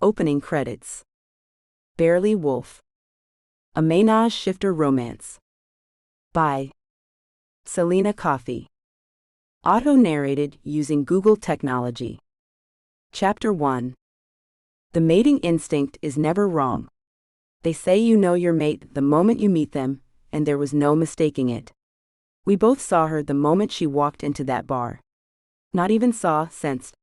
Opening credits. Barely Wolf. A Ménage Shifter Romance. By Selena Coffey. Auto-narrated using Google technology. Chapter 1. The mating instinct is never wrong. They say you know your mate the moment you meet them, and there was no mistaking it. We both saw her the moment she walked into that bar. Not even saw, sensed.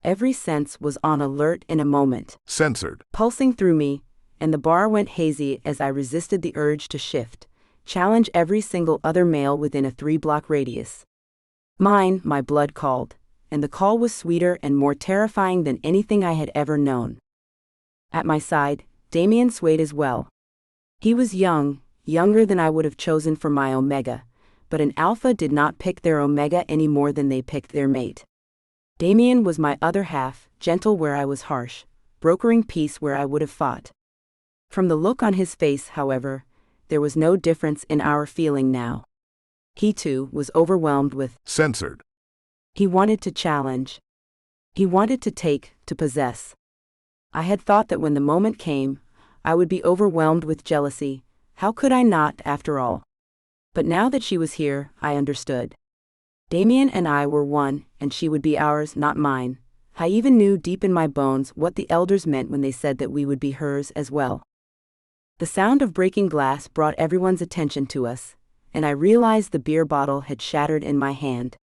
Every sense was on alert in a moment. Censored. Pulsing through me, and the bar went hazy as I resisted the urge to shift, challenge every single other male within a 3-block radius. Mine, my blood called, and the call was sweeter and more terrifying than anything I had ever known. At my side, Damien swayed as well. He was young, younger than I would have chosen for my omega, but an alpha did not pick their omega any more than they picked their mate. Damien was my other half, gentle where I was harsh, brokering peace where I would have fought. From the look on his face, however, there was no difference in our feeling now. He too was overwhelmed with Censored. He wanted to challenge. He wanted to take, to possess. I had thought that when the moment came, I would be overwhelmed with jealousy. How could I not, after all? But now that she was here, I understood. Damien and I were one, and she would be ours, not mine. I even knew deep in my bones what the elders meant when they said that we would be hers as well. The sound of breaking glass brought everyone's attention to us, and I realized the beer bottle had shattered in my hand.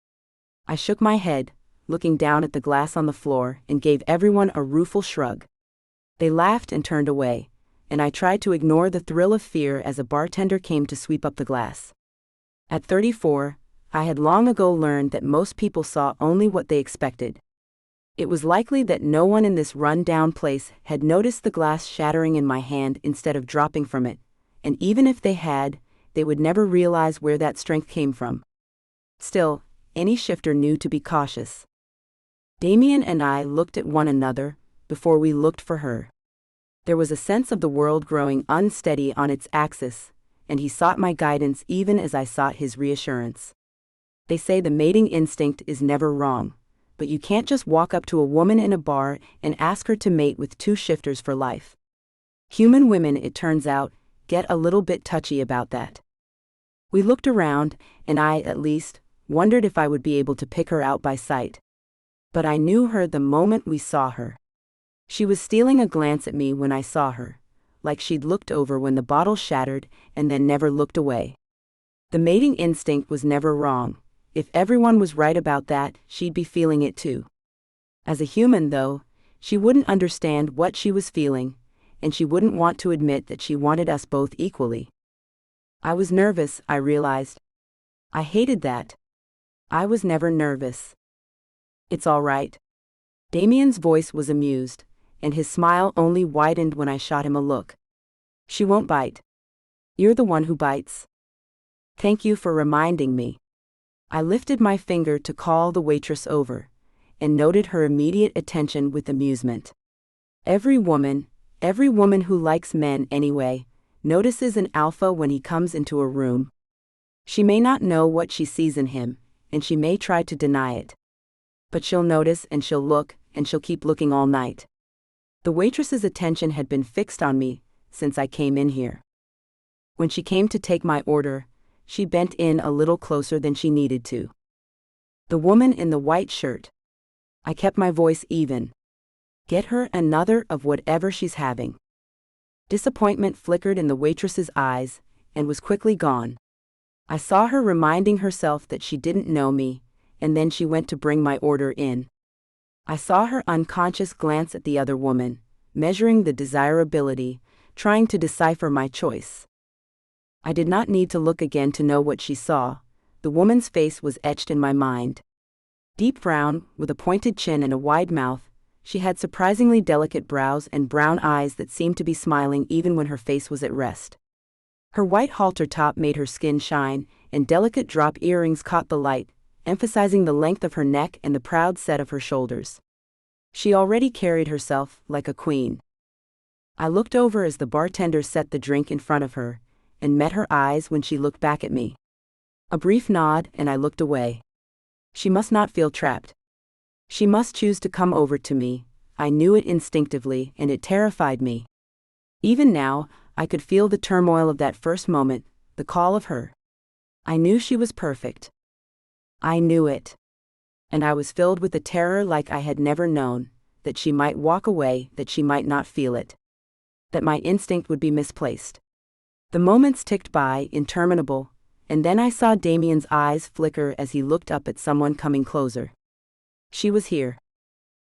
I shook my head, looking down at the glass on the floor, and gave everyone a rueful shrug. They laughed and turned away, and I tried to ignore the thrill of fear as a bartender came to sweep up the glass. At 34, I had long ago learned that most people saw only what they expected. It was likely that no one in this run-down place had noticed the glass shattering in my hand instead of dropping from it, and even if they had, they would never realize where that strength came from. Still, any shifter knew to be cautious. Damien and I looked at one another before we looked for her. There was a sense of the world growing unsteady on its axis, and he sought my guidance even as I sought his reassurance. They say the mating instinct is never wrong, but you can't just walk up to a woman in a bar and ask her to mate with 2 shifters for life. Human women, it turns out, get a little bit touchy about that. We looked around, and I, at least, wondered if I would be able to pick her out by sight. But I knew her the moment we saw her. She was stealing a glance at me when I saw her, like she'd looked over when the bottle shattered and then never looked away. The mating instinct was never wrong. If everyone was right about that, she'd be feeling it too. As a human, though, she wouldn't understand what she was feeling, and she wouldn't want to admit that she wanted us both equally. I was nervous, I realized. I hated that. I was never nervous. It's all right. Damien's voice was amused, and his smile only widened when I shot him a look. She won't bite. You're the one who bites. Thank you for reminding me. I lifted my finger to call the waitress over, and noted her immediate attention with amusement. Every woman who likes men anyway, notices an alpha when he comes into a room. She may not know what she sees in him, and she may try to deny it. But she'll notice and she'll look, and she'll keep looking all night. The waitress's attention had been fixed on me since I came in here. When she came to take my order, she bent in a little closer than she needed to. The woman in the white shirt. I kept my voice even. Get her another of whatever she's having. Disappointment flickered in the waitress's eyes and was quickly gone. I saw her reminding herself that she didn't know me, and then she went to bring my order in. I saw her unconscious glance at the other woman, measuring the desirability, trying to decipher my choice. I did not need to look again to know what she saw. The woman's face was etched in my mind. Deep brown, with a pointed chin and a wide mouth, she had surprisingly delicate brows and brown eyes that seemed to be smiling even when her face was at rest. Her white halter top made her skin shine, and delicate drop earrings caught the light, emphasizing the length of her neck and the proud set of her shoulders. She already carried herself like a queen. I looked over as the bartender set the drink in front of her, and met her eyes when she looked back at me. A brief nod, and I looked away. She must not feel trapped. She must choose to come over to me. I knew it instinctively, and it terrified me. Even now, I could feel the turmoil of that first moment, the call of her. I knew she was perfect. I knew it. And I was filled with a terror like I had never known, that she might walk away, that she might not feel it. That my instinct would be misplaced. The moments ticked by, interminable, and then I saw Damien's eyes flicker as he looked up at someone coming closer. She was here.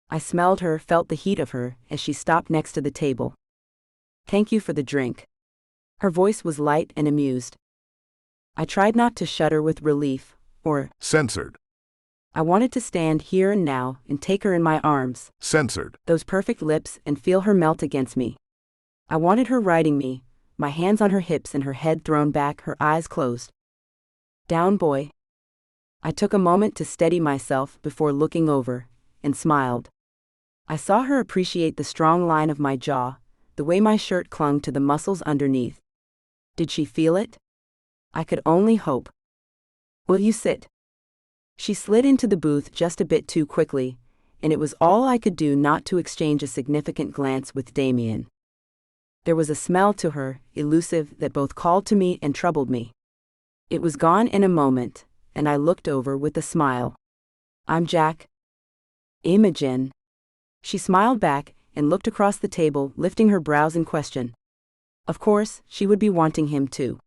I smelled her, felt the heat of her, as she stopped next to the table. Thank you for the drink. Her voice was light and amused. I tried not to shudder with relief, or censored. I wanted to stand here and now and take her in my arms. Censored. Those perfect lips, and feel her melt against me. I wanted her riding me, my hands on her hips and her head thrown back, her eyes closed. Down, boy. I took a moment to steady myself before looking over, and smiled. I saw her appreciate the strong line of my jaw, the way my shirt clung to the muscles underneath. Did she feel it? I could only hope. Will you sit? She slid into the booth just a bit too quickly, and it was all I could do not to exchange a significant glance with Damien. There was a smell to her, elusive, that both called to me and troubled me. It was gone in a moment, and I looked over with a smile. I'm Jack. Imogen. She smiled back and looked across the table, lifting her brows in question. Of course, she would be wanting him too.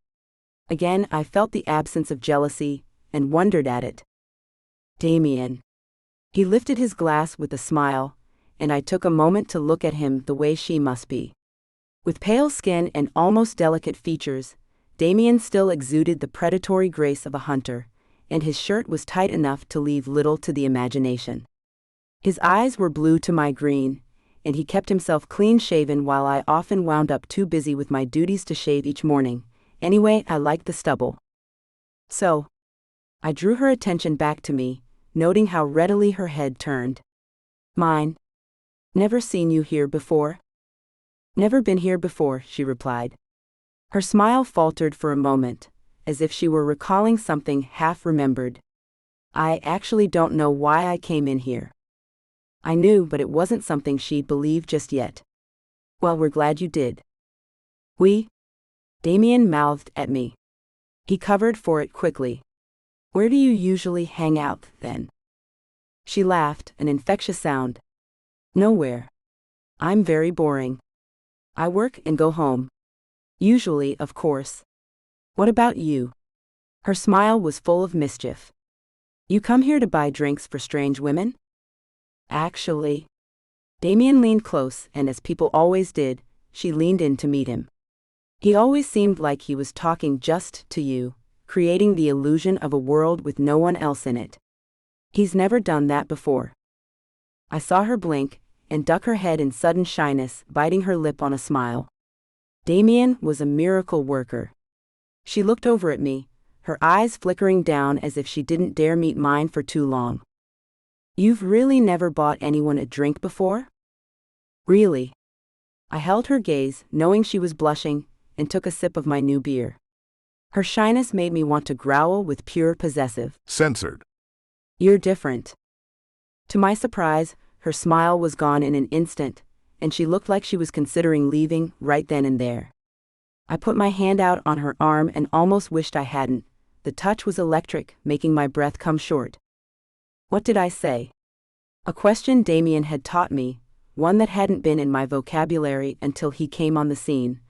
Again, I felt the absence of jealousy, and wondered at it. Damien. He lifted his glass with a smile, and I took a moment to look at him the way she must be. With pale skin and almost delicate features, Damien still exuded the predatory grace of a hunter, and his shirt was tight enough to leave little to the imagination. His eyes were blue to my green, and he kept himself clean-shaven while I often wound up too busy with my duties to shave each morning. Anyway, I liked the stubble. So, I drew her attention back to me, noting how readily her head turned. Mine. Never seen you here before? Never been here before, she replied. Her smile faltered for a moment, as if she were recalling something half-remembered. I actually don't know why I came in here. I knew, but it wasn't something she'd believe just yet. Well, we're glad you did. We? Damien mouthed at me. He covered for it quickly. Where do you usually hang out, then? She laughed, an infectious sound. Nowhere. I'm very boring. I work and go home. Usually, of course. What about you? Her smile was full of mischief. You come here to buy drinks for strange women? Actually. Damien leaned close, and as people always did, she leaned in to meet him. He always seemed like he was talking just to you, creating the illusion of a world with no one else in it. He's never done that before. I saw her blink, and duck her head in sudden shyness, biting her lip on a smile. Damien was a miracle worker. She looked over at me, her eyes flickering down as if she didn't dare meet mine for too long. You've really never bought anyone a drink before? Really? I held her gaze, knowing she was blushing, and took a sip of my new beer. Her shyness made me want to growl with pure possessive. Censored. You're different. To my surprise, her smile was gone in an instant, and she looked like she was considering leaving right then and there. I put my hand out on her arm and almost wished I hadn't. The touch was electric, making my breath come short. What did I say? A question Damien had taught me, one that hadn't been in my vocabulary until he came on the scene.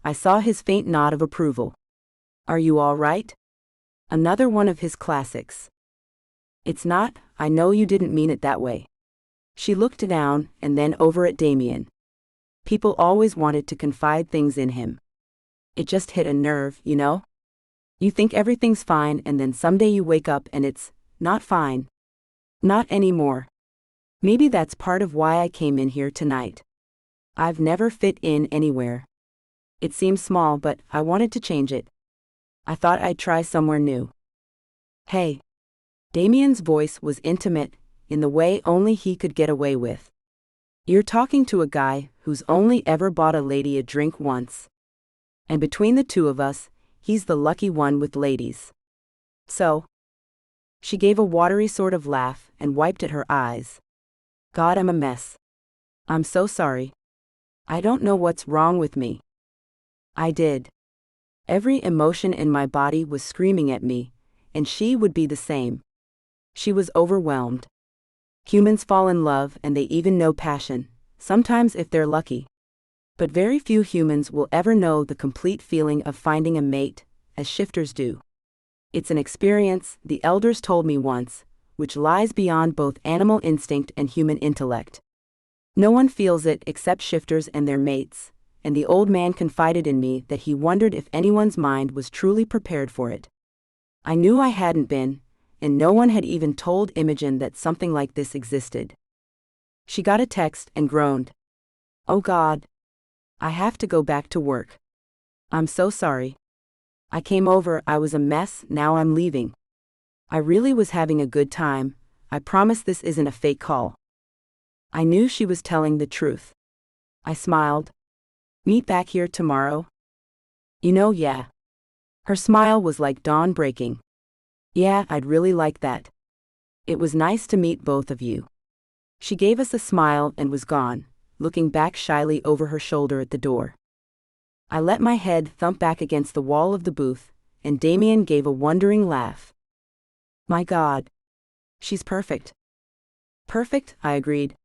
I saw his faint nod of approval. Are you all right? Another one of his classics. It's not, I know you didn't mean it that way. She looked down and then over at Damien. People always wanted to confide things in him. It just hit a nerve, you know? You think everything's fine and then someday you wake up and it's not fine. Not anymore. Maybe that's part of why I came in here tonight. I've never fit in anywhere. It seems small, but I wanted to change it. I thought I'd try somewhere new. Hey. Damien's voice was intimate, in the way only he could get away with. You're talking to a guy who's only ever bought a lady a drink once. And between the two of us, he's the lucky one with ladies. So? She gave a watery sort of laugh and wiped at her eyes. God, I'm a mess. I'm so sorry. I don't know what's wrong with me. I did. Every emotion in my body was screaming at me, and she would be the same. She was overwhelmed. Humans fall in love and they even know passion, sometimes if they're lucky. But very few humans will ever know the complete feeling of finding a mate, as shifters do. It's an experience, the elders told me once, which lies beyond both animal instinct and human intellect. No one feels it except shifters and their mates, and the old man confided in me that he wondered if anyone's mind was truly prepared for it. I knew I hadn't been, and no one had even told Imogen that something like this existed. She got a text and groaned. Oh God. I have to go back to work. I'm so sorry. I came over, I was a mess, now I'm leaving. I really was having a good time, I promise this isn't a fake call. I knew she was telling the truth. I smiled. Meet back here tomorrow? Yeah. Her smile was like dawn breaking. Yeah, I'd really like that. It was nice to meet both of you. She gave us a smile and was gone, looking back shyly over her shoulder at the door. I let my head thump back against the wall of the booth, and Damien gave a wondering laugh. My God. She's perfect. Perfect, I agreed.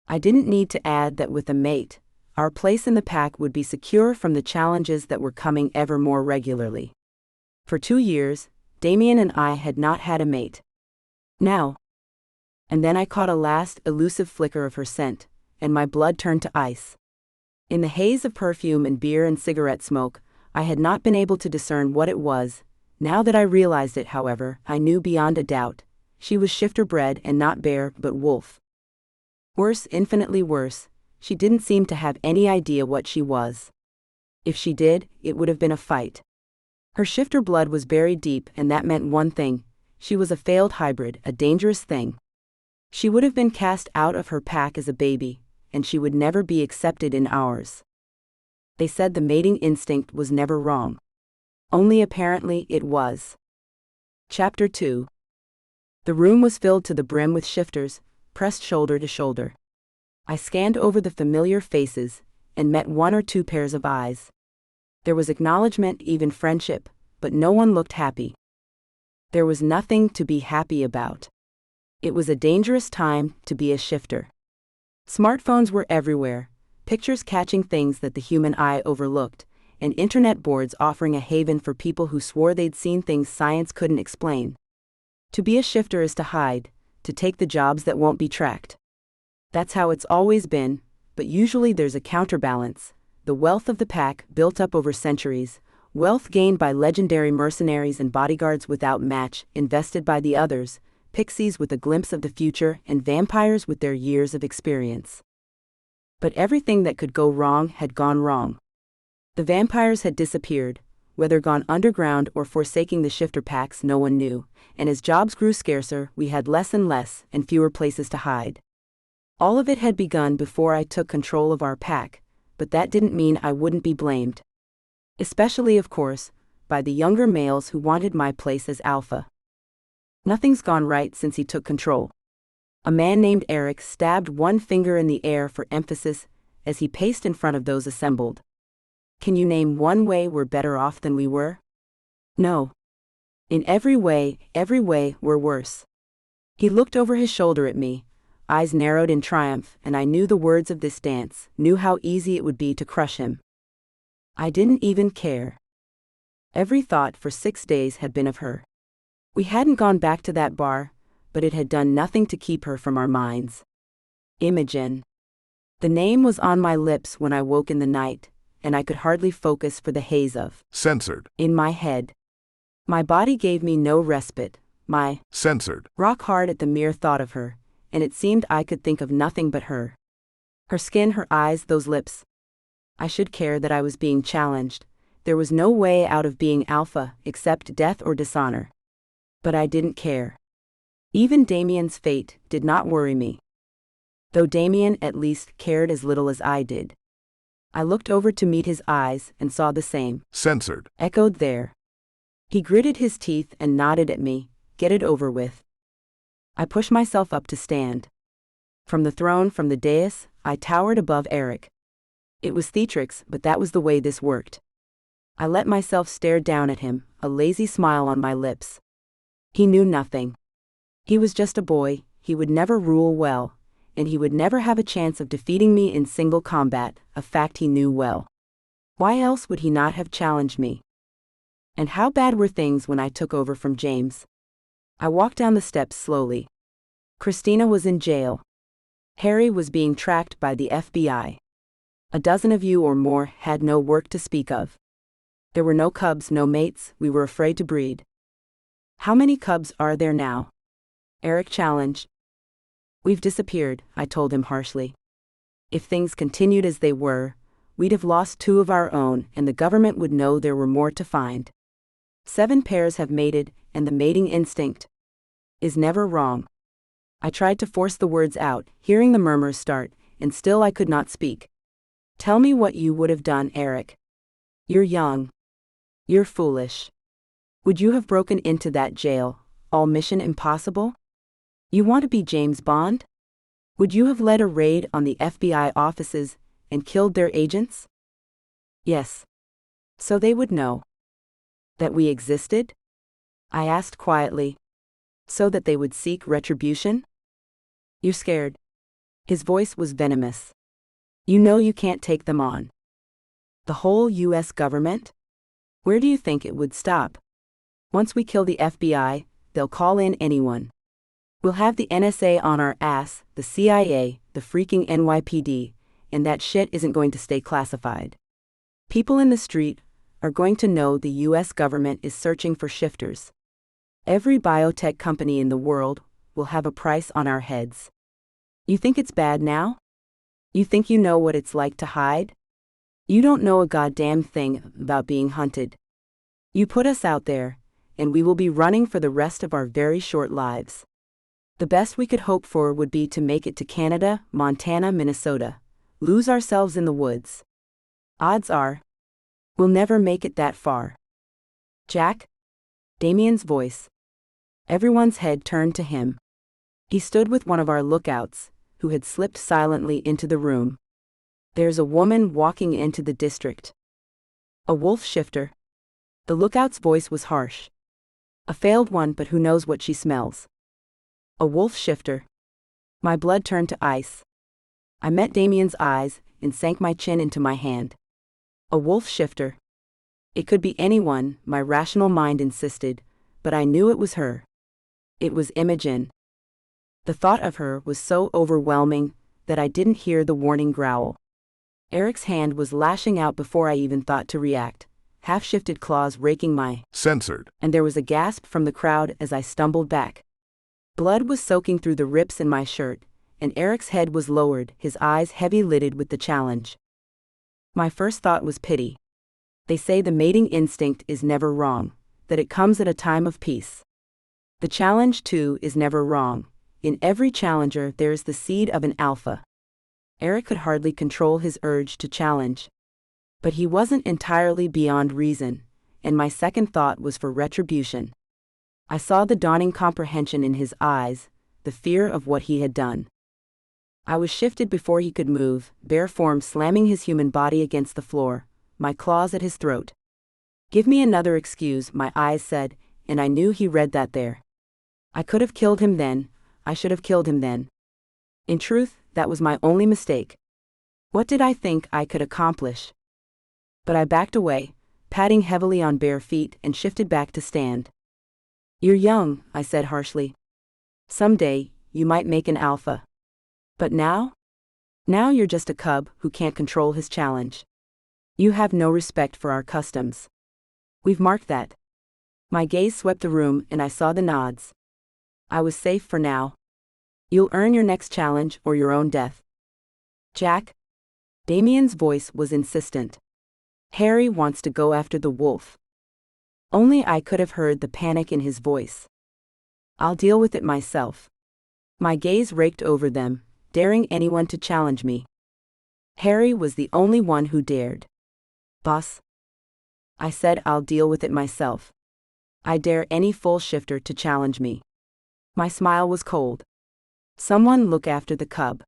I didn't need to add that with a mate, our place in the pack would be secure from the challenges that were coming ever more regularly. For 2 years, Damien and I had not had a mate. Now. And then I caught a last elusive flicker of her scent, and my blood turned to ice. In the haze of perfume and beer and cigarette smoke, I had not been able to discern what it was. Now that I realized it, however, I knew beyond a doubt. She was shifter bred and not bear, but wolf. Worse, infinitely worse, she didn't seem to have any idea what she was. If she did, it would have been a fight. Her shifter blood was buried deep, and that meant one thing: she was a failed hybrid, a dangerous thing. She would have been cast out of her pack as a baby, and she would never be accepted in ours. They said the mating instinct was never wrong. Only apparently it was. Chapter 2. The room was filled to the brim with shifters, pressed shoulder to shoulder. I scanned over the familiar faces, and met 1 or 2 pairs of eyes. There was acknowledgement, even friendship, but no one looked happy. There was nothing to be happy about. It was a dangerous time to be a shifter. Smartphones were everywhere, pictures catching things that the human eye overlooked, and internet boards offering a haven for people who swore they'd seen things science couldn't explain. To be a shifter is to hide, to take the jobs that won't be tracked. That's how it's always been, but usually there's a counterbalance: the wealth of the pack built up over centuries, wealth gained by legendary mercenaries and bodyguards without match, invested by the others, pixies with a glimpse of the future and vampires with their years of experience. But everything that could go wrong had gone wrong. The vampires had disappeared, whether gone underground or forsaking the shifter packs no one knew, and as jobs grew scarcer, we had less and less and fewer places to hide. All of it had begun before I took control of our pack, but that didn't mean I wouldn't be blamed. Especially, of course, by the younger males who wanted my place as alpha. Nothing's gone right since he took control. A man named Eric stabbed one finger in the air for emphasis as he paced in front of those assembled. Can you name one way we're better off than we were? No. In every way, we're worse. He looked over his shoulder at me, eyes narrowed in triumph, and I knew the words of this dance, knew how easy it would be to crush him. I didn't even care. Every thought for 6 days had been of her. We hadn't gone back to that bar, but it had done nothing to keep her from our minds. Imogen. The name was on my lips when I woke in the night, and I could hardly focus for the haze of censored in my head. My body gave me no respite, my censored rock hard at the mere thought of her, and it seemed I could think of nothing but her. Her skin, her eyes, those lips. I should care that I was being challenged. There was no way out of being alpha except death or dishonor. But I didn't care. Even Damien's fate did not worry me. Though Damien at least cared as little as I did. I looked over to meet his eyes and saw the same censored echoed there. He gritted his teeth and nodded at me. Get it over with. I pushed myself up to stand. From the throne, from the dais, I towered above Eric. It was theatrics, but that was the way this worked. I let myself stare down at him, a lazy smile on my lips. He knew nothing. He was just a boy, he would never rule well, and he would never have a chance of defeating me in single combat, a fact he knew well. Why else would he not have challenged me? And how bad were things when I took over from James? I walked down the steps slowly. Christina was in jail. Harry was being tracked by the FBI. A dozen of you or more had no work to speak of. There were no cubs, no mates, we were afraid to breed. How many cubs are there now? Eric challenged. We've disappeared, I told him harshly. If things continued as they were, we'd have lost 2 of our own and the government would know there were more to find. 7 pairs have mated, and the mating instinct is never wrong. I tried to force the words out, hearing the murmurs start, and still I could not speak. Tell me what you would have done, Eric. You're young. You're foolish. Would you have broken into that jail, all mission impossible? You want to be James Bond? Would you have led a raid on the FBI offices and killed their agents? Yes. So they would know that we existed? I asked quietly. So that they would seek retribution? You're scared. His voice was venomous. You know you can't take them on. The whole U.S. government? Where do you think it would stop? Once we kill the FBI, they'll call in anyone. We'll have the NSA on our ass, the CIA, the freaking NYPD, and that shit isn't going to stay classified. People in the street are going to know the U.S. government is searching for shifters. Every biotech company in the world will have a price on our heads. You think it's bad now? You think you know what it's like to hide? You don't know a goddamn thing about being hunted. You put us out there, and we will be running for the rest of our very short lives. The best we could hope for would be to make it to Canada, Montana, Minnesota, lose ourselves in the woods. Odds are, we'll never make it that far. Jack? Damien's voice. Everyone's head turned to him. He stood with one of our lookouts, who had slipped silently into the room. There's a woman walking into the district. A wolf shifter. The lookout's voice was harsh. A failed one, but who knows what she smells. A wolf shifter. My blood turned to ice. I met Damien's eyes and sank my chin into my hand. A wolf shifter. It could be anyone, my rational mind insisted, but I knew it was her. It was Imogen. The thought of her was so overwhelming that I didn't hear the warning growl. Eric's hand was lashing out before I even thought to react, half-shifted claws raking my censored. And there was a gasp from the crowd as I stumbled back. Blood was soaking through the rips in my shirt, and Eric's head was lowered, his eyes heavy-lidded with the challenge. My first thought was pity. They say the mating instinct is never wrong, that it comes at a time of peace. The challenge, too, is never wrong. In every challenger there is the seed of an alpha. Eric could hardly control his urge to challenge. But he wasn't entirely beyond reason, and my second thought was for retribution. I saw the dawning comprehension in his eyes, the fear of what he had done. I was shifted before he could move, bare form slamming his human body against the floor, my claws at his throat. Give me another excuse, my eyes said, and I knew he read that there. I could have killed him then, I should have killed him then. In truth, that was my only mistake. What did I think I could accomplish? But I backed away, padding heavily on bare feet, and shifted back to stand. You're young, I said harshly. Someday, you might make an alpha. But now? Now you're just a cub who can't control his challenge. You have no respect for our customs. We've marked that. My gaze swept the room and I saw the nods. I was safe for now. You'll earn your next challenge or your own death. Jack? Damien's voice was insistent. Harry wants to go after the wolf. Only I could have heard the panic in his voice. I'll deal with it myself. My gaze raked over them, daring anyone to challenge me. Harry was the only one who dared. Boss? I said I'll deal with it myself. I dare any full shifter to challenge me. My smile was cold. Someone look after the cub.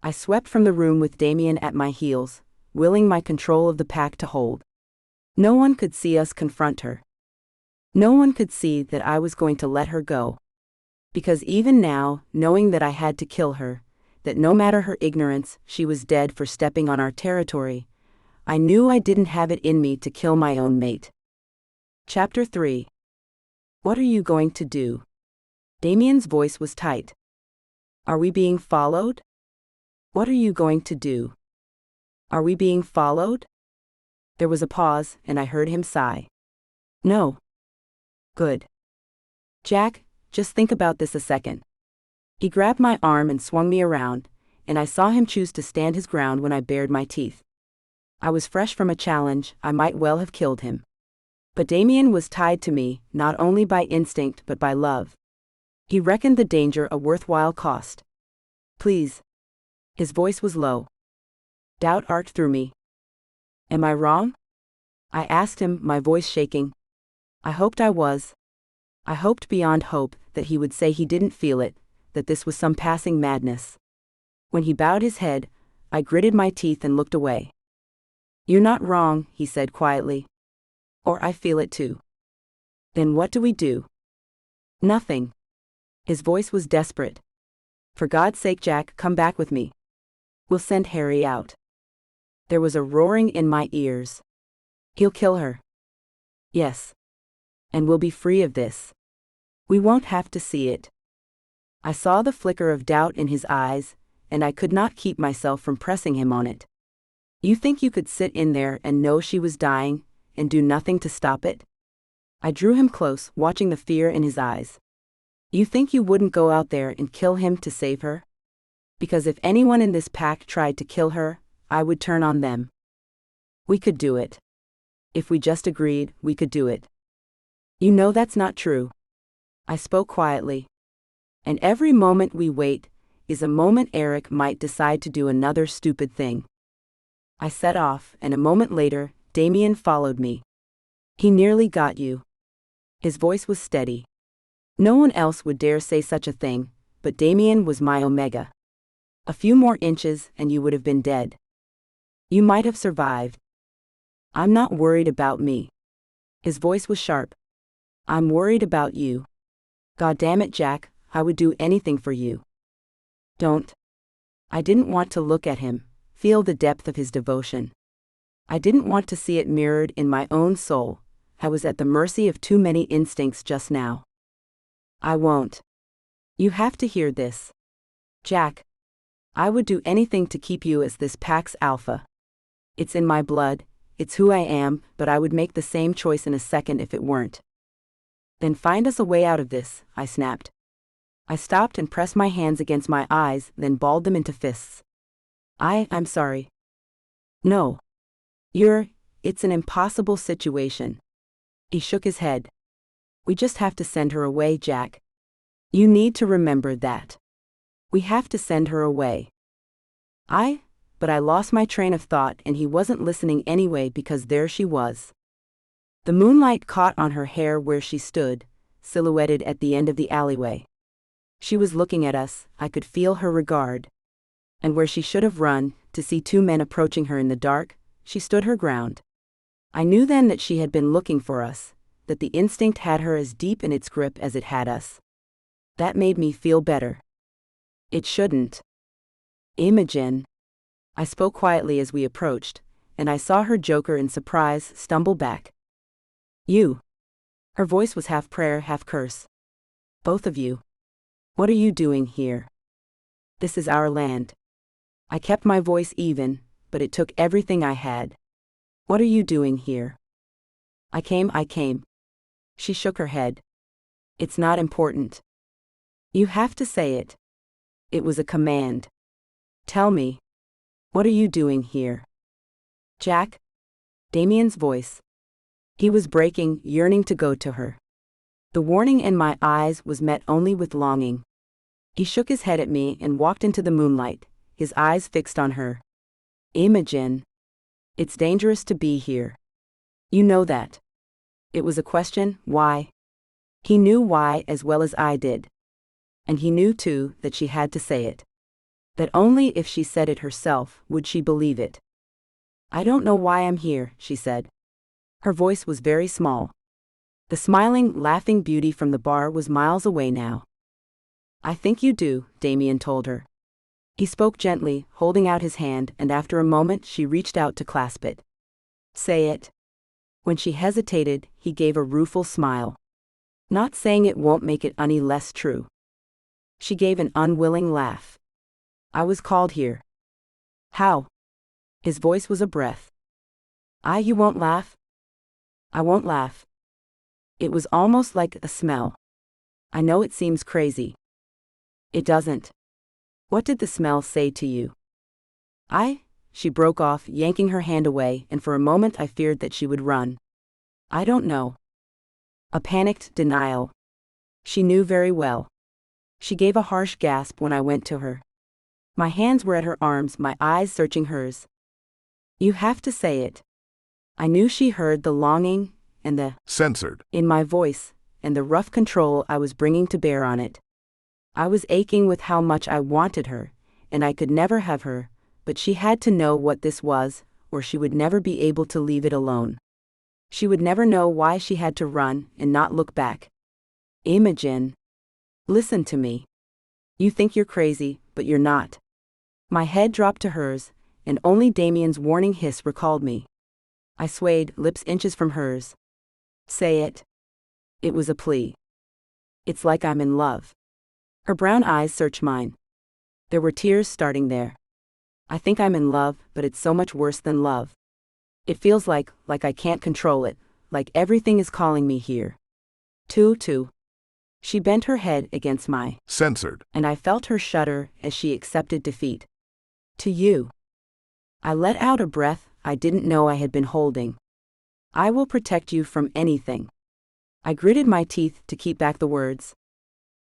I swept from the room with Damien at my heels, willing my control of the pack to hold. No one could see us confront her. No one could see that I was going to let her go. Because even now, knowing that I had to kill her, that no matter her ignorance, she was dead for stepping on our territory, I knew I didn't have it in me to kill my own mate. Chapter 3. What are you going to do? Damien's voice was tight. Are we being followed? What are you going to do? Are we being followed? There was a pause, and I heard him sigh. No. Good. Jack, just think about this a second. He grabbed my arm and swung me around, and I saw him choose to stand his ground when I bared my teeth. I was fresh from a challenge, I might well have killed him. But Damien was tied to me, not only by instinct but by love. He reckoned the danger a worthwhile cost. Please. His voice was low. Doubt arced through me. Am I wrong? I asked him, my voice shaking. I hoped I was. I hoped beyond hope that he would say he didn't feel it, that this was some passing madness. When he bowed his head, I gritted my teeth and looked away. You're not wrong, he said quietly. Or I feel it too. Then what do we do? Nothing. His voice was desperate. For God's sake, Jack, come back with me. We'll send Harry out. There was a roaring in my ears. He'll kill her. Yes. And we'll be free of this. We won't have to see it. I saw the flicker of doubt in his eyes, and I could not keep myself from pressing him on it. You think you could sit in there and know she was dying, and do nothing to stop it? I drew him close, watching the fear in his eyes. You think you wouldn't go out there and kill him to save her? Because if anyone in this pack tried to kill her, I would turn on them. We could do it. If we just agreed, we could do it. You know that's not true. I spoke quietly. And every moment we wait is a moment Eric might decide to do another stupid thing. I set off, and a moment later, Damien followed me. He nearly got you. His voice was steady. No one else would dare say such a thing, but Damien was my omega. A few more inches and you would have been dead. You might have survived. I'm not worried about me. His voice was sharp. I'm worried about you. God damn it, Jack, I would do anything for you. Don't. I didn't want to look at him, feel the depth of his devotion. I didn't want to see it mirrored in my own soul. I was at the mercy of too many instincts just now. I won't. You have to hear this. Jack. I would do anything to keep you as this pack's alpha. It's in my blood, it's who I am, but I would make the same choice in a second if it weren't. Then find us a way out of this, I snapped. I stopped and pressed my hands against my eyes, then balled them into fists. I'm sorry. No. It's an impossible situation. He shook his head. We just have to send her away, Jack. You need to remember that. We have to send her away. But I lost my train of thought and he wasn't listening anyway because there she was. The moonlight caught on her hair where she stood, silhouetted at the end of the alleyway. She was looking at us, I could feel her regard. And where she should have run, to see two men approaching her in the dark, she stood her ground. I knew then that she had been looking for us, that the instinct had her as deep in its grip as it had us. That made me feel better. It shouldn't. Imogen. I spoke quietly as we approached, and I saw her joker in surprise stumble back. You. Her voice was half prayer, half curse. Both of you. What are you doing here? This is our land. I kept my voice even, but it took everything I had. What are you doing here? I came. She shook her head. It's not important. You have to say it. It was a command. Tell me. What are you doing here? Jack? Damien's voice. He was breaking, yearning to go to her. The warning in my eyes was met only with longing. He shook his head at me and walked into the moonlight, his eyes fixed on her. Imogen. It's dangerous to be here. You know that. It was a question, why? He knew why as well as I did. And he knew too that she had to say it. That only if she said it herself would she believe it. "I don't know why I'm here," she said. Her voice was very small. The smiling, laughing beauty from the bar was miles away now. "I think you do," Damien told her. He spoke gently, holding out his hand, and after a moment she reached out to clasp it. "Say it." When she hesitated, he gave a rueful smile. "Not saying it won't make it any less true." She gave an unwilling laugh. "I was called here." "How?" His voice was a breath. You won't laugh?" "I won't laugh." It was almost like a smell. "I know it seems crazy." "It doesn't." "What did the smell say to you?" She broke off, yanking her hand away, and for a moment I feared that she would run. "I don't know." A panicked denial. She knew very well. She gave a harsh gasp when I went to her. My hands were at her arms, my eyes searching hers. "You have to say it." I knew she heard the longing and the censored in my voice, and the rough control I was bringing to bear on it. I was aching with how much I wanted her, and I could never have her, but she had to know what this was, or she would never be able to leave it alone. She would never know why she had to run and not look back. "Imogen. Listen to me. You think you're crazy, but you're not." My head dropped to hers, and only Damien's warning hiss recalled me. I swayed, lips inches from hers. "Say it." It was a plea. "It's like I'm in love." Her brown eyes searched mine. There were tears starting there. "I think I'm in love, but it's so much worse than love. It feels like I can't control it, like everything is calling me here." To. She bent her head against my censored, and I felt her shudder as she accepted defeat. "To you." I let out a breath I didn't know I had been holding. "I will protect you from anything." I gritted my teeth to keep back the words.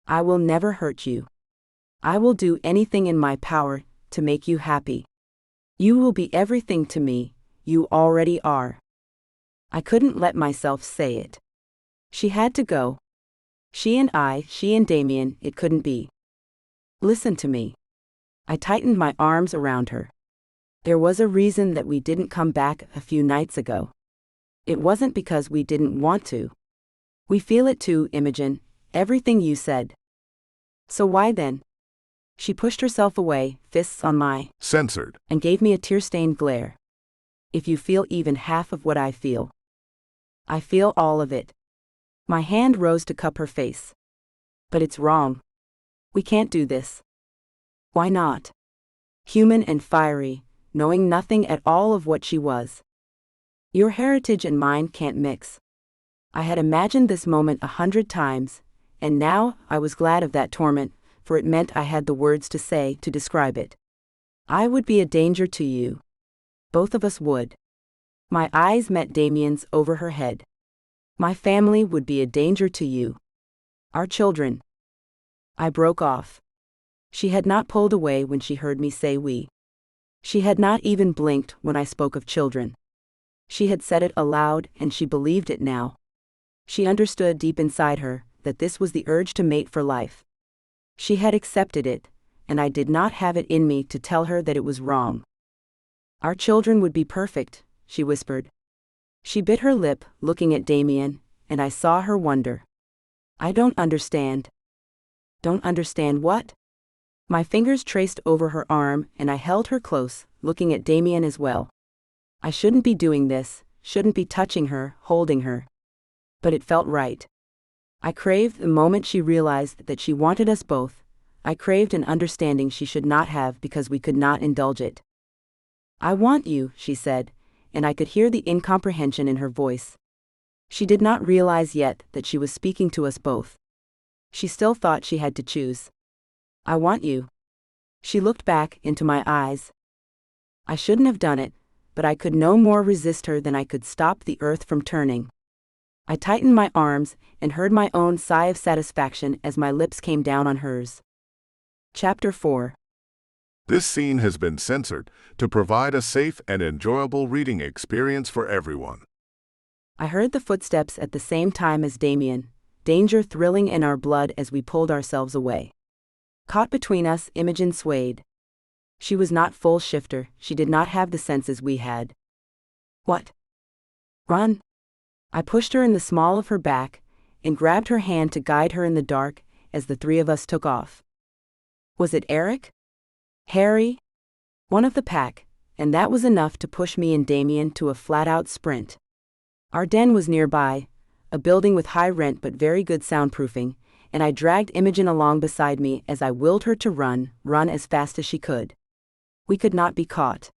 "I will never hurt you. I will do anything in my power to make you happy. You will be everything to me, you already are." I couldn't let myself say it. She had to go. She and Damien, it couldn't be. "Listen to me." I tightened my arms around her. "There was a reason that we didn't come back a few nights ago. It wasn't because we didn't want to. We feel it too, Imogen, everything you said. So why then?" She pushed herself away, fists on my censored, and gave me a tear-stained glare. "If you feel even half of what I feel." "I feel all of it." My hand rose to cup her face. "But it's wrong. We can't do this." "Why not?" Human and fiery, knowing nothing at all of what she was. "Your heritage and mine can't mix." I had imagined this moment 100 times, and now I was glad of that torment, for it meant I had the words to say to describe it. "I would be a danger to you. Both of us would." My eyes met Damien's over her head. "My family would be a danger to you. Our children." I broke off. She had not pulled away when she heard me say we. She had not even blinked when I spoke of children. She had said it aloud, and she believed it now. She understood deep inside her that this was the urge to mate for life. She had accepted it, and I did not have it in me to tell her that it was wrong. "Our children would be perfect," she whispered. She bit her lip, looking at Damien, and I saw her wonder. "I don't understand." "Don't understand what?" My fingers traced over her arm, and I held her close, looking at Damien as well. I shouldn't be doing this, shouldn't be touching her, holding her. But it felt right. I craved the moment she realized that she wanted us both. I craved an understanding she should not have because we could not indulge it. "I want you," she said, and I could hear the incomprehension in her voice. She did not realize yet that she was speaking to us both. She still thought she had to choose. "I want you." She looked back into my eyes. I shouldn't have done it, but I could no more resist her than I could stop the earth from turning. I tightened my arms and heard my own sigh of satisfaction as my lips came down on hers. Chapter 4. This scene has been censored to provide a safe and enjoyable reading experience for everyone. I heard the footsteps at the same time as Damien, danger thrilling in our blood as we pulled ourselves away. Caught between us, Imogen swayed. She was not full shifter, she did not have the senses we had. What? Run! I pushed her in the small of her back, and grabbed her hand to guide her in the dark, as the three of us took off. Was it Eric? Harry? One of the pack, and that was enough to push me and Damien to a flat-out sprint. Our den was nearby, a building with high rent but very good soundproofing, and I dragged Imogen along beside me as I willed her to run as fast as she could. We could not be caught.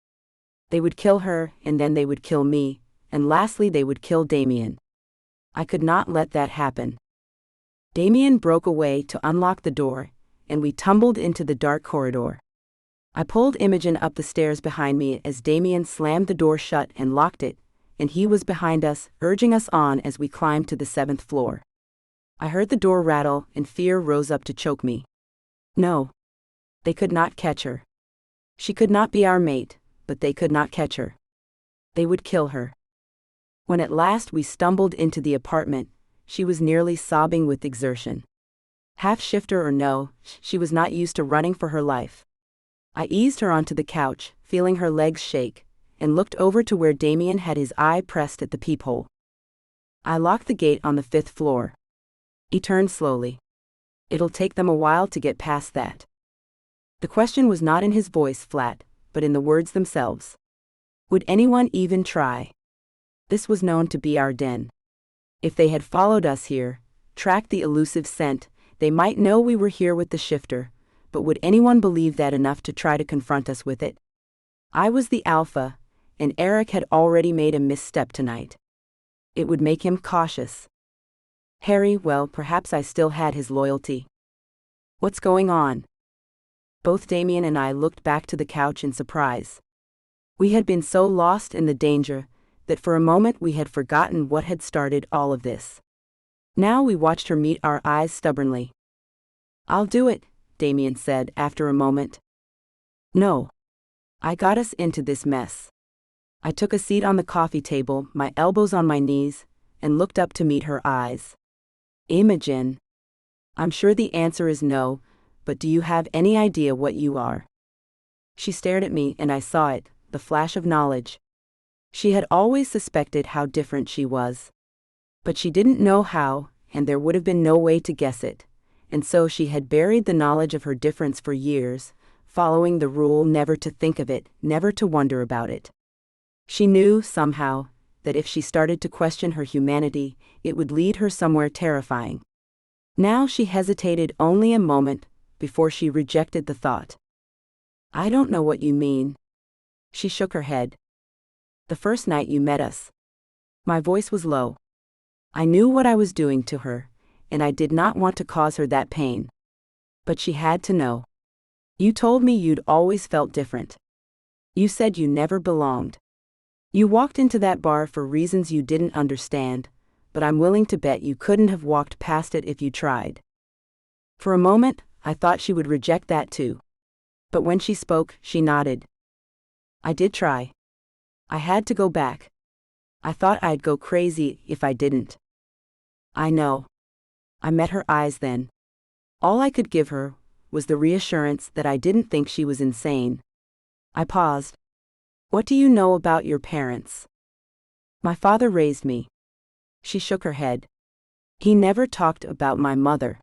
They would kill her, and then they would kill me, and lastly they would kill Damien. I could not let that happen. Damien broke away to unlock the door, and we tumbled into the dark corridor. I pulled Imogen up the stairs behind me as Damien slammed the door shut and locked it, and he was behind us, urging us on as we climbed to the 7th floor. I heard the door rattle, and fear rose up to choke me. No. They could not catch her. She could not be our mate, but they could not catch her. They would kill her. When at last we stumbled into the apartment, she was nearly sobbing with exertion. Half shifter or no, she was not used to running for her life. I eased her onto the couch, feeling her legs shake, and looked over to where Damien had his eye pressed at the peephole. I locked the gate on the 5th floor. He turned slowly. It'll take them a while to get past that. The question was not in his voice flat, but in the words themselves. Would anyone even try? This was known to be our den. If they had followed us here, tracked the elusive scent, they might know we were here with the shifter, but would anyone believe that enough to try to confront us with it? I was the alpha, and Eric had already made a misstep tonight. It would make him cautious. Harry, well, perhaps I still had his loyalty. What's going on? Both Damien and I looked back to the couch in surprise. We had been so lost in the danger that for a moment we had forgotten what had started all of this. Now we watched her meet our eyes stubbornly. I'll do it, Damien said after a moment. No. I got us into this mess. I took a seat on the coffee table, my elbows on my knees, and looked up to meet her eyes. Imogen. I'm sure the answer is no, but do you have any idea what you are? She stared at me and I saw it, the flash of knowledge. She had always suspected how different she was. But she didn't know how, and there would have been no way to guess it, and so she had buried the knowledge of her difference for years, following the rule never to think of it, never to wonder about it. She knew, somehow, that if she started to question her humanity, it would lead her somewhere terrifying. Now she hesitated only a moment before she rejected the thought. I don't know what you mean. She shook her head. The first night you met us. My voice was low. I knew what I was doing to her, and I did not want to cause her that pain. But she had to know. You told me you'd always felt different. You said you never belonged. You walked into that bar for reasons you didn't understand, but I'm willing to bet you couldn't have walked past it if you tried. For a moment, I thought she would reject that too. But when she spoke, she nodded. I did try. I had to go back. I thought I'd go crazy if I didn't. I know. I met her eyes then. All I could give her was the reassurance that I didn't think she was insane. I paused. What do you know about your parents? My father raised me. She shook her head. He never talked about my mother.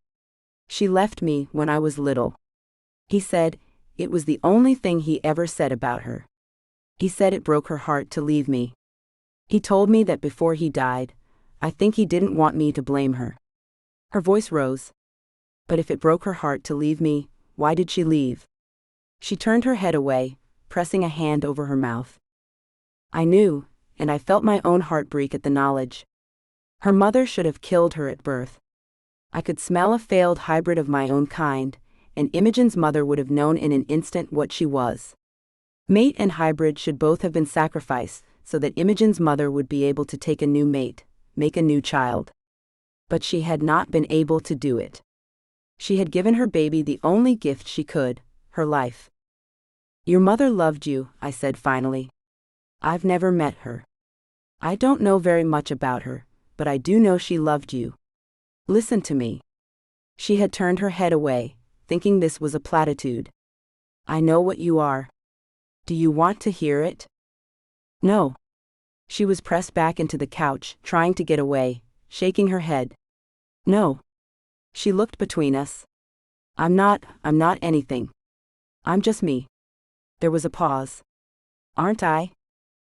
She left me when I was little. He said it was the only thing he ever said about her. He said it broke her heart to leave me. He told me that before he died, I think he didn't want me to blame her. Her voice rose. But if it broke her heart to leave me, why did she leave? She turned her head away, pressing a hand over her mouth. I knew, and I felt my own heart break at the knowledge. Her mother should have killed her at birth. I could smell a failed hybrid of my own kind, and Imogen's mother would have known in an instant what she was. Mate and hybrid should both have been sacrificed, so that Imogen's mother would be able to take a new mate, make a new child. But she had not been able to do it. She had given her baby the only gift she could, her life. Your mother loved you, I said finally. I've never met her. I don't know very much about her, but I do know she loved you. Listen to me. She had turned her head away, thinking this was a platitude. I know what you are. Do you want to hear it? No. She was pressed back into the couch, trying to get away, shaking her head. No. She looked between us. I'm not anything. I'm just me. There was a pause. Aren't I?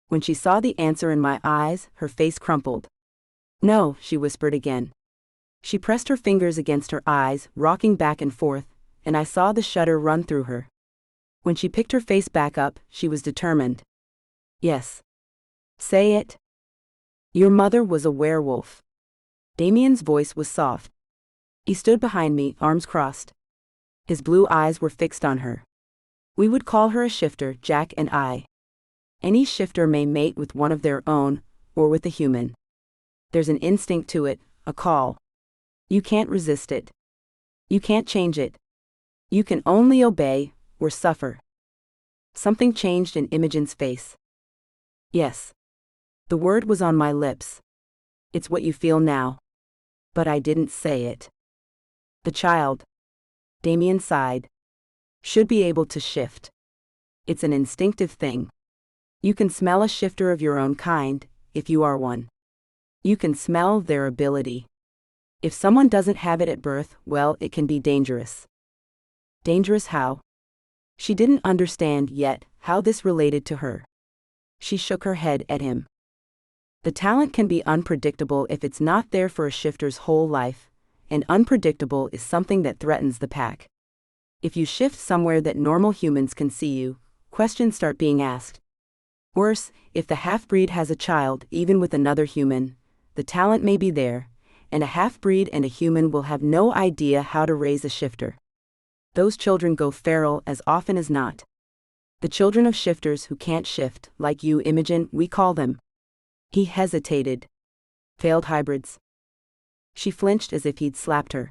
When she saw the answer in my eyes, her face crumpled. No, she whispered again. She pressed her fingers against her eyes, rocking back and forth, and I saw the shudder run through her. When she picked her face back up, she was determined. Yes. Say it. Your mother was a werewolf. Damien's voice was soft. He stood behind me, arms crossed. His blue eyes were fixed on her. We would call her a shifter, Jack and I. Any shifter may mate with one of their own, or with a human. There's an instinct to it, a call. You can't resist it. You can't change it. You can only obey, or suffer. Something changed in Imogen's face. Yes. The word was on my lips. It's what you feel now. But I didn't say it. The child, Damien sighed, should be able to shift. It's an instinctive thing. You can smell a shifter of your own kind, if you are one. You can smell their ability. If someone doesn't have it at birth, well, it can be dangerous. Dangerous how? She didn't understand yet how this related to her. She shook her head at him. The talent can be unpredictable if it's not there for a shifter's whole life, and unpredictable is something that threatens the pack. If you shift somewhere that normal humans can see you, questions start being asked. Worse, if the half-breed has a child, even with another human, the talent may be there, and a half-breed and a human will have no idea how to raise a shifter. Those children go feral as often as not. The children of shifters who can't shift, like you, Imogen, we call them. He hesitated. Failed hybrids. She flinched as if he'd slapped her.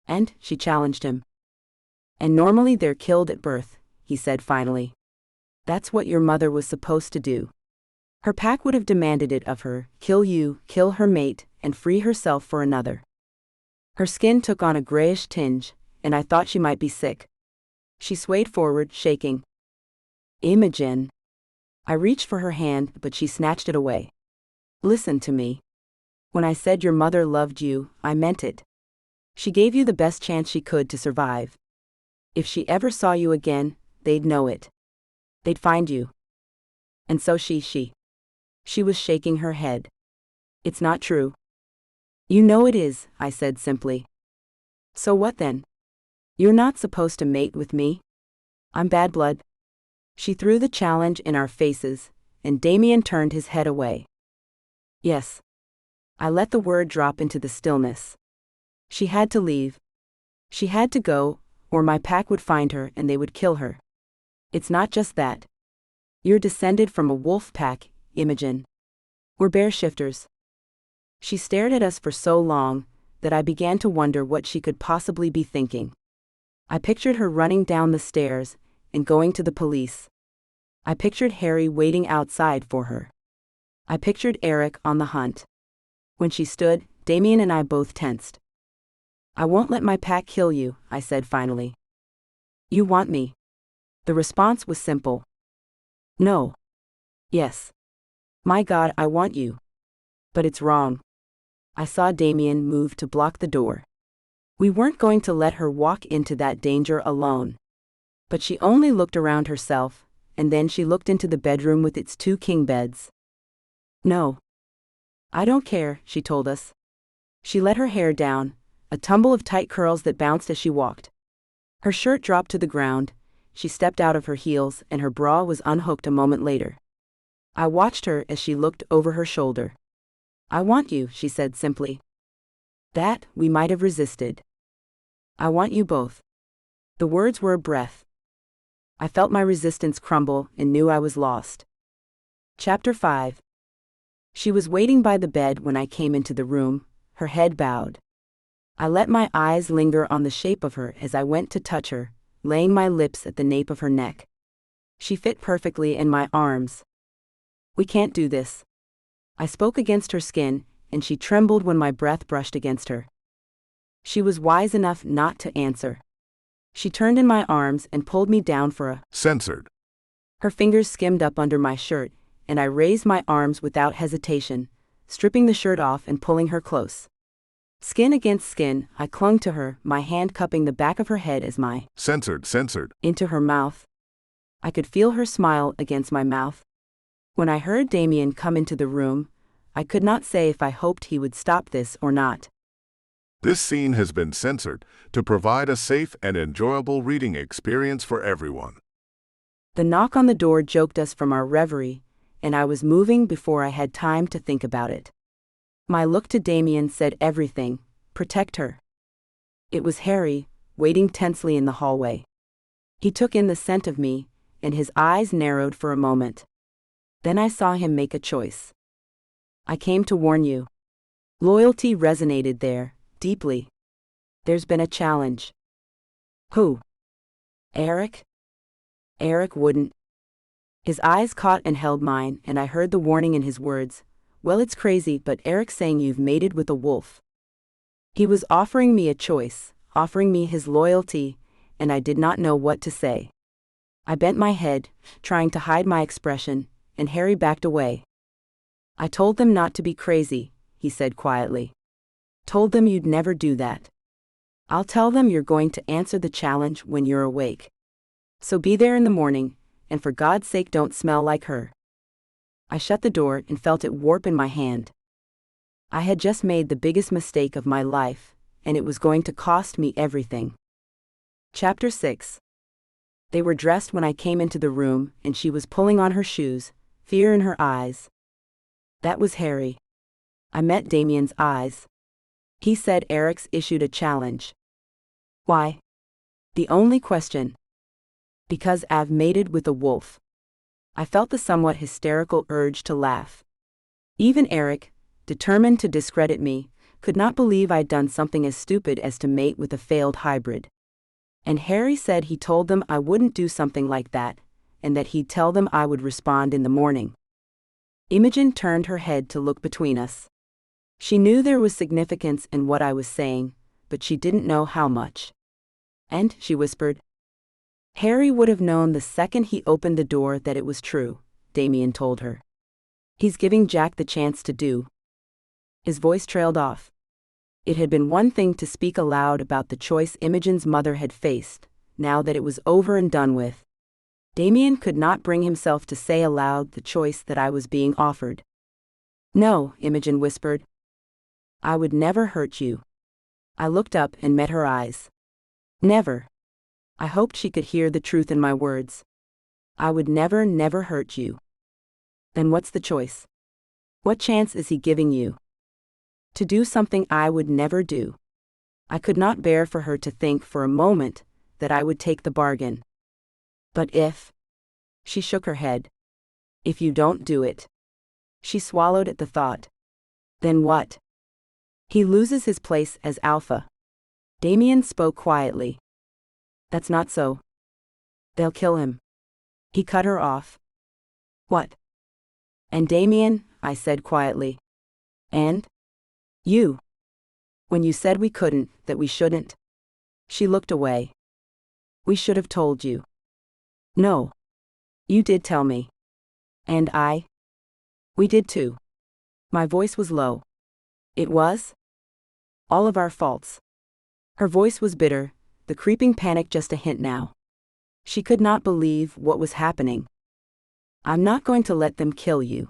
And she challenged him. And normally they're killed at birth, he said finally. That's what your mother was supposed to do. Her pack would have demanded it of her, kill you, kill her mate, and free herself for another. Her skin took on a grayish tinge, and I thought she might be sick. She swayed forward, shaking. Imogen. I reached for her hand, but she snatched it away. Listen to me. When I said your mother loved you, I meant it. She gave you the best chance she could to survive. If she ever saw you again, they'd know it. They'd find you. And so she was shaking her head. It's not true. You know it is, I said simply. So what then? You're not supposed to mate with me. I'm bad blood. She threw the challenge in our faces, and Damien turned his head away. Yes. I let the word drop into the stillness. She had to leave. She had to go, or my pack would find her and they would kill her. It's not just that. You're descended from a wolf pack, Imogen. We're bear shifters. She stared at us for so long that I began to wonder what she could possibly be thinking. I pictured her running down the stairs and going to the police. I pictured Harry waiting outside for her. I pictured Eric on the hunt. When she stood, Damien and I both tensed. I won't let my pack kill you, I said finally. You want me? The response was simple. No. Yes. My God, I want you. But it's wrong. I saw Damien move to block the door. We weren't going to let her walk into that danger alone. But she only looked around herself, and then she looked into the bedroom with its 2 king beds. No. I don't care, she told us. She let her hair down, a tumble of tight curls that bounced as she walked. Her shirt dropped to the ground, she stepped out of her heels and her bra was unhooked a moment later. I watched her as she looked over her shoulder. I want you, she said simply. That, we might have resisted. I want you both. The words were a breath. I felt my resistance crumble and knew I was lost. Chapter 5. She was waiting by the bed when I came into the room, her head bowed. I let my eyes linger on the shape of her as I went to touch her, laying my lips at the nape of her neck. She fit perfectly in my arms. We can't do this. I spoke against her skin, and she trembled when my breath brushed against her. She was wise enough not to answer. She turned in my arms and pulled me down for a censored. Her fingers skimmed up under my shirt, and I raised my arms without hesitation, stripping the shirt off and pulling her close. Skin against skin, I clung to her, my hand cupping the back of her head as my Censored. into her mouth. I could feel her smile against my mouth. When I heard Damien come into the room, I could not say if I hoped he would stop this or not. This scene has been censored to provide a safe and enjoyable reading experience for everyone. The knock on the door joked us from our reverie, and I was moving before I had time to think about it. My look to Damien said everything: protect her. It was Harry, waiting tensely in the hallway. He took in the scent of me, and his eyes narrowed for a moment. Then I saw him make a choice. I came to warn you. Loyalty resonated there, deeply. There's been a challenge. Who? Eric? Eric wouldn't. His eyes caught and held mine, and I heard the warning in his words. Well, it's crazy, but Eric's saying you've mated with a wolf. He was offering me a choice, offering me his loyalty, and I did not know what to say. I bent my head, trying to hide my expression, and Harry backed away. I told them not to be crazy, he said quietly. Told them you'd never do that. I'll tell them you're going to answer the challenge when you're awake. So be there in the morning, and for God's sake don't smell like her. I shut the door and felt it warp in my hand. I had just made the biggest mistake of my life, and it was going to cost me everything. Chapter 6. They were dressed when I came into the room, and she was pulling on her shoes, fear in her eyes. That was Harry. I met Damien's eyes. He said Eric's issued a challenge. Why? The only question. Because I've mated with a wolf. I felt the somewhat hysterical urge to laugh. Even Eric, determined to discredit me, could not believe I'd done something as stupid as to mate with a failed hybrid. And Harry said he told them I wouldn't do something like that, and that he'd tell them I would respond in the morning. Imogen turned her head to look between us. She knew there was significance in what I was saying, but she didn't know how much. And, she whispered, Harry would have known the second he opened the door that it was true, Damien told her. He's giving Jack the chance to do. His voice trailed off. It had been one thing to speak aloud about the choice Imogen's mother had faced. Now that it was over and done with, Damien could not bring himself to say aloud the choice that I was being offered. No, Imogen whispered. I would never hurt you. I looked up and met her eyes. Never. I hoped she could hear the truth in my words. I would never hurt you. Then what's the choice? What chance is he giving you? To do something I would never do. I could not bear for her to think for a moment that I would take the bargain. But if... She shook her head. If you don't do it. She swallowed at the thought. Then what? He loses his place as alpha. Damien spoke quietly. That's not so. They'll kill him. He cut her off. What? And Damien, I said quietly. And? You. When you said we couldn't, that we shouldn't. She looked away. We should have told you. No. You did tell me. And I? We did too. My voice was low. It was? All of our faults. Her voice was bitter, the creeping panic just a hint now. She could not believe what was happening. I'm not going to let them kill you.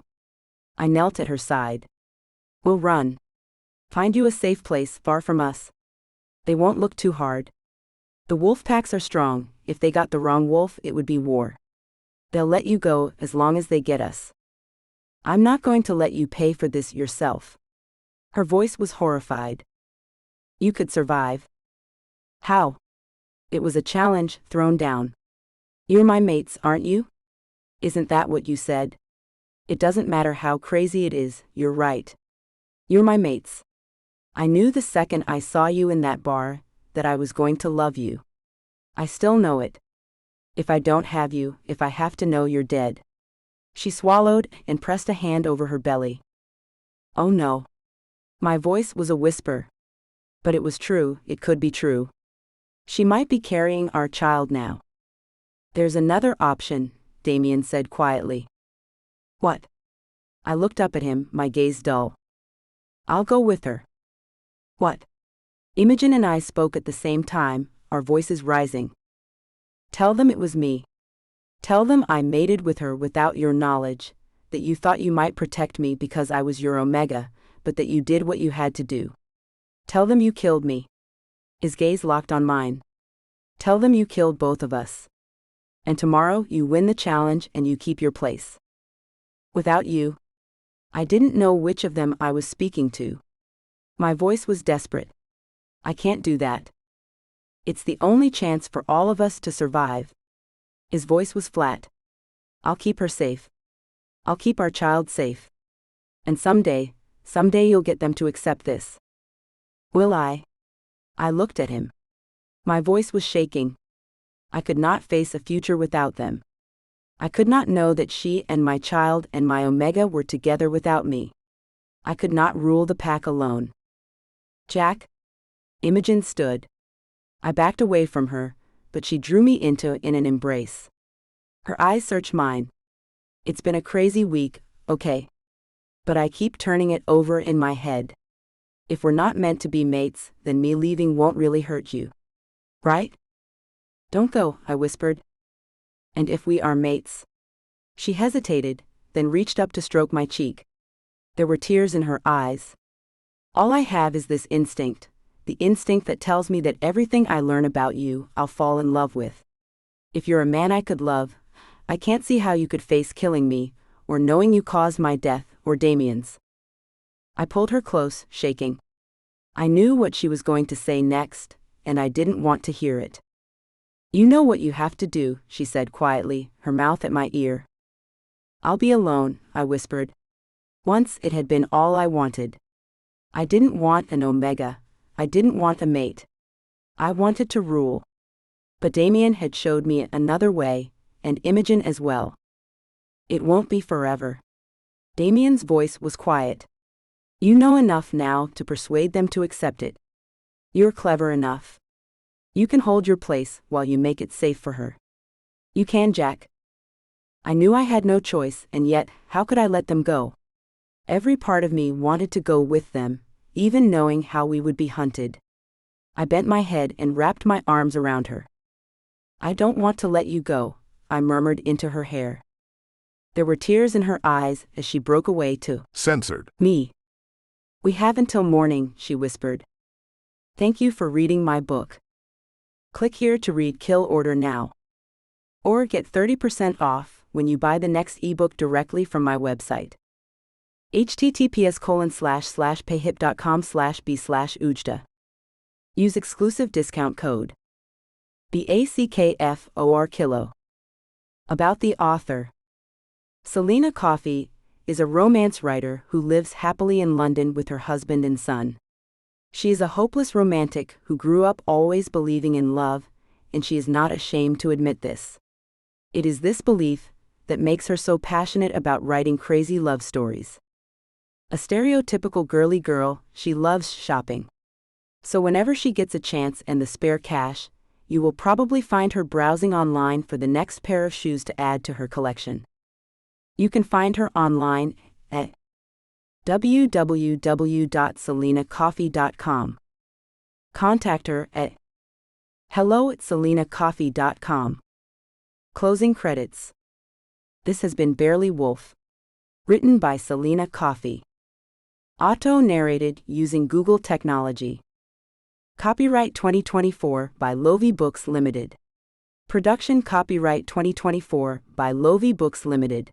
I knelt at her side. We'll run. Find you a safe place far from us. They won't look too hard. The wolf packs are strong. If they got the wrong wolf, it would be war. They'll let you go as long as they get us. I'm not going to let you pay for this yourself. Her voice was horrified. You could survive. How? It was a challenge thrown down. You're my mates, aren't you? Isn't that what you said? It doesn't matter how crazy it is, you're right. You're my mates. I knew the second I saw you in that bar that I was going to love you. I still know it. If I don't have you, if I have to know you're dead. She swallowed and pressed a hand over her belly. Oh no. My voice was a whisper. But it was true, it could be true. She might be carrying our child now. There's another option, Damien said quietly. What? I looked up at him, my gaze dull. I'll go with her. What? Imogen and I spoke at the same time, our voices rising. Tell them it was me. Tell them I mated with her without your knowledge, that you thought you might protect me because I was your omega, but that you did what you had to do. Tell them you killed me. His gaze locked on mine. Tell them you killed both of us. And tomorrow you win the challenge and you keep your place. Without you. I didn't know which of them I was speaking to. My voice was desperate. I can't do that. It's the only chance for all of us to survive. His voice was flat. I'll keep her safe. I'll keep our child safe. And someday you'll get them to accept this. Will I? I looked at him. My voice was shaking. I could not face a future without them. I could not know that she and my child and my omega were together without me. I could not rule the pack alone. Jack? Imogen stood. I backed away from her, but she drew me in an embrace. Her eyes searched mine. It's been a crazy week, okay. But I keep turning it over in my head. If we're not meant to be mates, then me leaving won't really hurt you. Right? Don't go, I whispered. And if we are mates? She hesitated, then reached up to stroke my cheek. There were tears in her eyes. All I have is this instinct, the instinct that tells me that everything I learn about you, I'll fall in love with. If you're a man I could love, I can't see how you could face killing me, or knowing you caused my death, or Damien's. I pulled her close, shaking. I knew what she was going to say next, and I didn't want to hear it. You know what you have to do, she said quietly, her mouth at my ear. I'll be alone, I whispered. Once it had been all I wanted. I didn't want an omega. I didn't want a mate. I wanted to rule. But Damien had showed me another way, and Imogen as well. It won't be forever. Damien's voice was quiet. You know enough now to persuade them to accept it. You're clever enough. You can hold your place while you make it safe for her. You can, Jack. I knew I had no choice, and yet, how could I let them go? Every part of me wanted to go with them, even knowing how we would be hunted. I bent my head and wrapped my arms around her. I don't want to let you go, I murmured into her hair. There were tears in her eyes as she broke away to Censored. Me. We have until morning, she whispered. Thank you for reading my book. Click here to read Kill Order now. Or get 30% off when you buy the next ebook directly from my website. https://payhip.com/b/ujda. Use exclusive discount code BACKFOR kilo. About the author. Selina Coffey is a romance writer who lives happily in London with her husband and son. She is a hopeless romantic who grew up always believing in love, and she is not ashamed to admit this. It is this belief that makes her so passionate about writing crazy love stories. A stereotypical girly girl, she loves shopping. So whenever she gets a chance and the spare cash, you will probably find her browsing online for the next pair of shoes to add to her collection. You can find her online at www.selinacoffee.com. Contact her at hello@selinacoffee.com. Closing credits. This has been Barely Wolf. Written by Selina Coffey. Auto-narrated using Google technology. Copyright 2024 by Lovey Books Limited. Production copyright 2024 by Lovey Books Limited.